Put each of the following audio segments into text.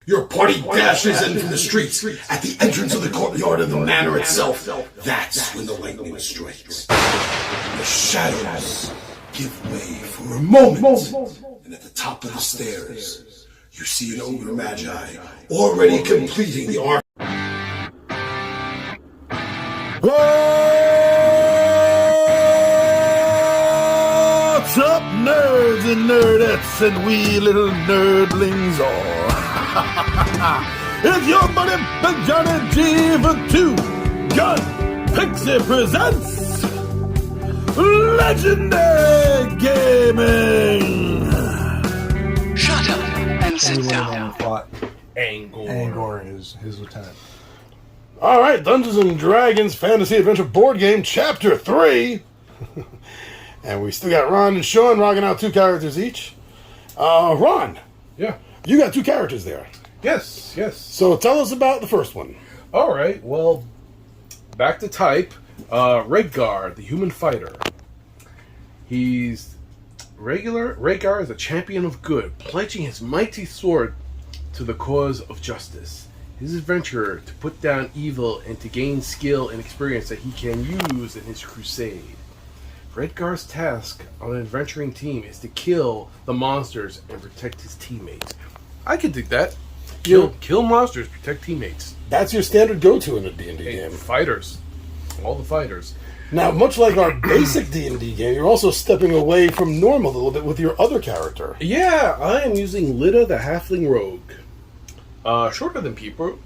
Your party dashes in from the streets at the entrance of the courtyard of the manor itself. That's when the lightning strikes. The shadows give way for a moment. And at the top of the stairs, you see an ogre magi already completing the arc. What's up, nerds and nerdettes and wee little nerdlings all? It's your buddy Johnny G for 2 Gun Pixie presents Legendary Gaming. Shut up and sit down. Angor is his lieutenant. All right, Dungeons and Dragons Fantasy Adventure Board Game Chapter 3. And we still got Ron and Sean rocking out 2 characters each. Ron. Yeah. You got 2 characters there. Yes. So tell us about the first one. All right, well, back to type. Redgar, the human fighter. He's regular. Redgar is a champion of good, pledging his mighty sword to the cause of justice. His adventurer to put down evil and to gain skill and experience that he can use in his crusade. Redgar's task on an adventuring team is to kill the monsters and protect his teammates. I can dig that. Kill monsters, protect teammates. That's your standard go-to in a D&D game. Fighters. All the fighters. Now, much like our basic D&D game, you're also stepping away from normal a little bit with your other character. Yeah, I am using Lita the Halfling Rogue. Shorter than people,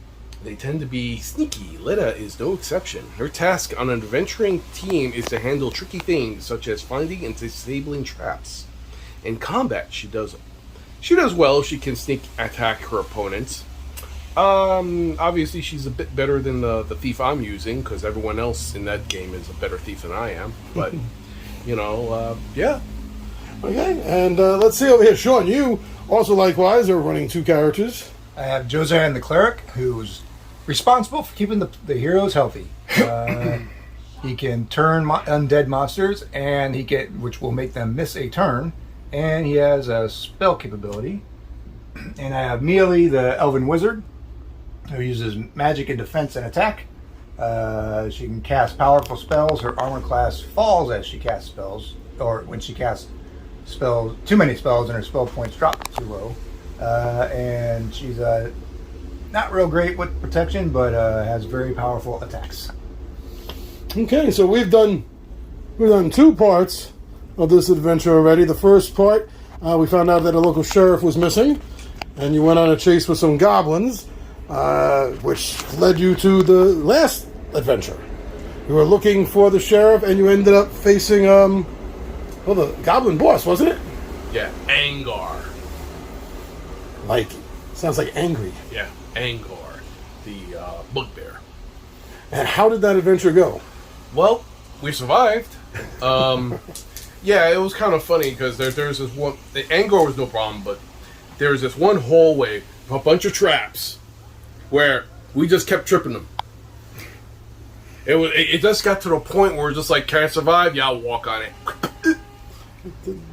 they tend to be sneaky. Lita is no exception. Her task on an adventuring team is to handle tricky things such as finding and disabling traps. In combat, she does well if she can sneak attack her opponents. Obviously, she's a bit better than the thief I'm using, because everyone else in that game is a better thief than I am. But, yeah. Okay, and let's see over here. Sean, you also likewise are running 2 characters. I have Josanne the cleric, who's responsible for keeping the heroes healthy. He can turn undead monsters, and which will make them miss a turn. And he has a spell capability. And I have Mealy the elven wizard, who uses magic and defense and attack. She can cast powerful spells. Her armor class falls as she casts spells, or when she casts spells, too many spells, and her spell points drop too low. And she's not real great with protection, but has very powerful attacks. Okay, so we've done 2 parts of this adventure already. The first part, we found out that a local sheriff was missing, and you went on a chase with some goblins, which led you to the last adventure. You were looking for the sheriff, and you ended up facing the goblin boss, wasn't it? Yeah, Angor. Sounds like angry. Yeah, Angor, the Bugbear. And how did that adventure go? Well, we survived. Yeah, it was kind of funny because there's this one. The Angor was no problem, but there was this one hallway with a bunch of traps where we just kept tripping them. It just got to the point where we're just like, can I survive? Yeah, I'll walk on it.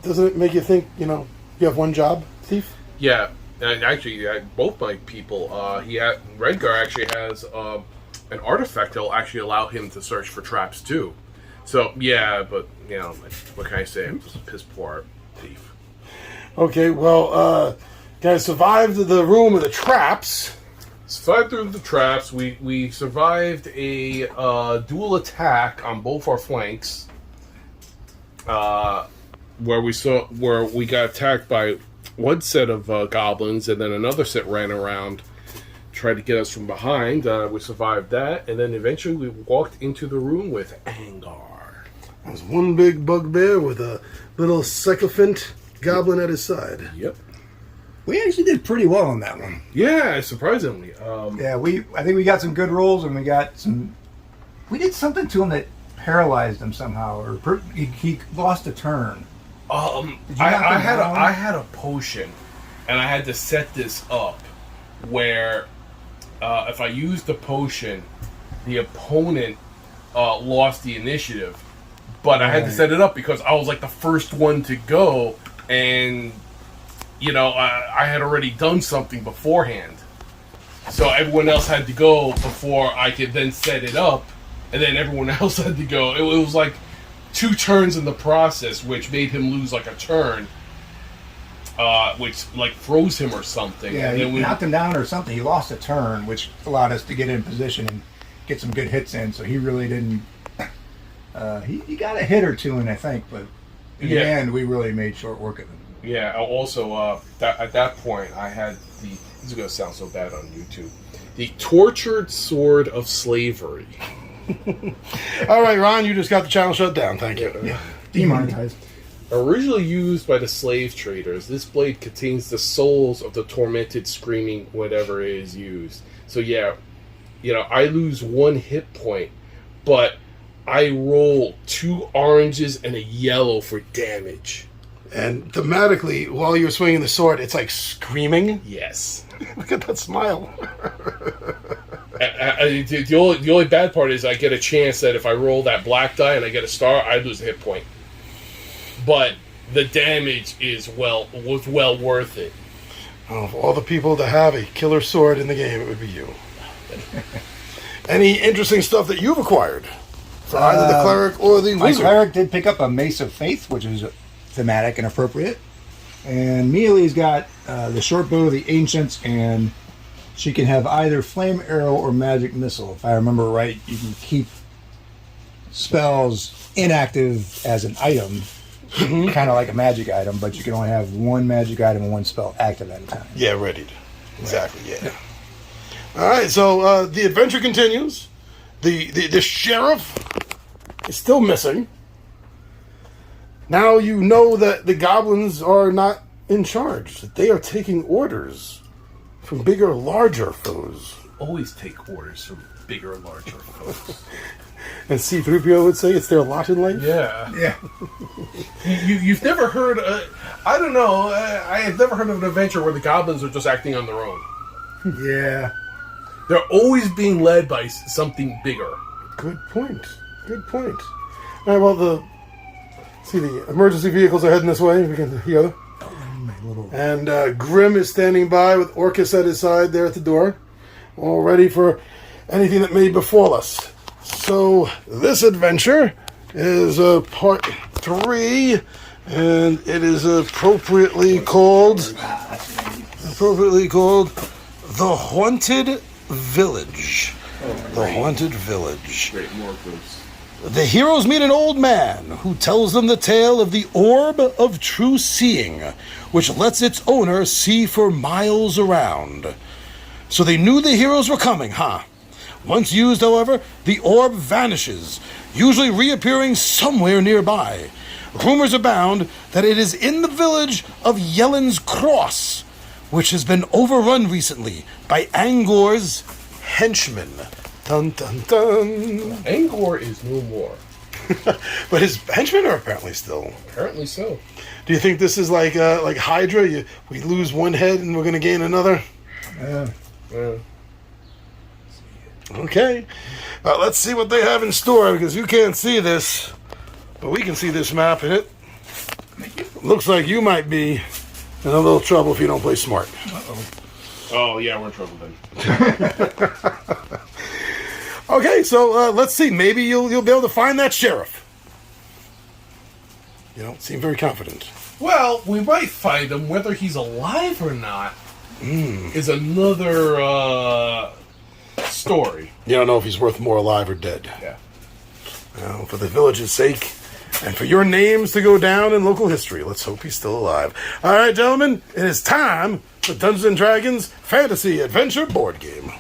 Doesn't it make you think, you have one job, thief? Yeah, and actually, both my people, Redgar actually has an artifact that'll actually allow him to search for traps too. So, yeah, but, what can I say? I'm just a piss poor thief. Okay, well, guys survived the room of the traps. Survived through the traps. We survived a dual attack on both our flanks. Where we got attacked by one set of goblins, and then another set ran around, tried to get us from behind. We survived that, and then eventually we walked into the room with Angor. It was one big bugbear with a little sycophant goblin at his side. Yep. We actually did pretty well on that one. Yeah, surprisingly. I think we got some good rolls, and we did something to him that paralyzed him somehow, or he lost a turn. I had a potion, and I had to set this up where if I used the potion, the opponent lost the initiative. But I had to set it up because I was like the first one to go, and I had already done something beforehand. So everyone else had to go before I could then set it up, and then everyone else had to go. It was like 2 turns in the process, which made him lose like a turn, which like froze him or something. Yeah, and he then knocked him down or something. He lost a turn, which allowed us to get in position and get some good hits in. So he really didn't. He got a hit or 2 in, I think, but in the end, we really made short work of him. Yeah. Also, at that point, I had the. This is gonna sound so bad on YouTube. The tortured sword of slavery. All right, Ron, you just got the channel shut down. Thank you. Yeah, demonetized. Originally used by the slave traders, this blade contains the souls of the tormented, screaming whatever it is used. So yeah, I lose 1 hit point, but I roll 2 oranges and a yellow for damage. And thematically, while you're swinging the sword, it's like screaming. Yes. Look at that smile. The only bad part is I get a chance that if I roll that black die and I get a star, I lose a hit point. But the damage was well worth it. Oh, of all the people to have a killer sword in the game, it would be you. Any interesting stuff that you've acquired for either the cleric or the My wizard? cleric did pick up a Mace of Faith, which is thematic and appropriate. And Mealy's got the short bow of the Ancients, and she can have either flame arrow or magic missile. If I remember right, you can keep spells inactive as an item, kind of like a magic item, but you can only have 1 magic item and 1 spell active at a time. Yeah, readied. Exactly, yeah. All right, so the adventure continues. The sheriff is still missing. Now you know that the goblins are not in charge. That they are taking orders from bigger, larger foes. Always take orders from bigger, larger foes. And C-3PO would say it's their lot in life? Yeah. Yeah. You've never heard... I don't know. I have never heard of an adventure where the goblins are just acting on their own. Yeah. They're always being led by something bigger. Good point. Good point. All right, well, the emergency vehicles are heading this way. We can hear them. And Grim is standing by with Orcus at his side there at the door, all ready for anything that may befall us. So this adventure is part 3, and it is appropriately called The Haunted Village. The Haunted Village. Great, more groups. The heroes meet an old man who tells them the tale of the Orb of True Seeing, which lets its owner see for miles around. So they knew the heroes were coming, huh? Once used, however, the orb vanishes, usually reappearing somewhere nearby. Rumors abound that it is in the village of Yellen's Cross, which has been overrun recently by Angor's henchmen. Dun dun dun. Angor is no more. But his henchmen are apparently still. Apparently so. Do you think this is like Hydra? We lose 1 head and we're going to gain another? Yeah. Okay. Let's see what they have in store, because you can't see this, but we can see this map, and it looks like you might be in a little trouble if you don't play smart. Oh, yeah, we're in trouble then. Okay, so let's see. Maybe you'll be able to find that sheriff. You don't seem very confident. Well, we might find him. Whether he's alive or not is another story. You don't know if he's worth more alive or dead. Yeah. Well, for the village's sake, and for your names to go down in local history, let's hope he's still alive. All right, gentlemen, it is time for Dungeons & Dragons Fantasy Adventure Board Game.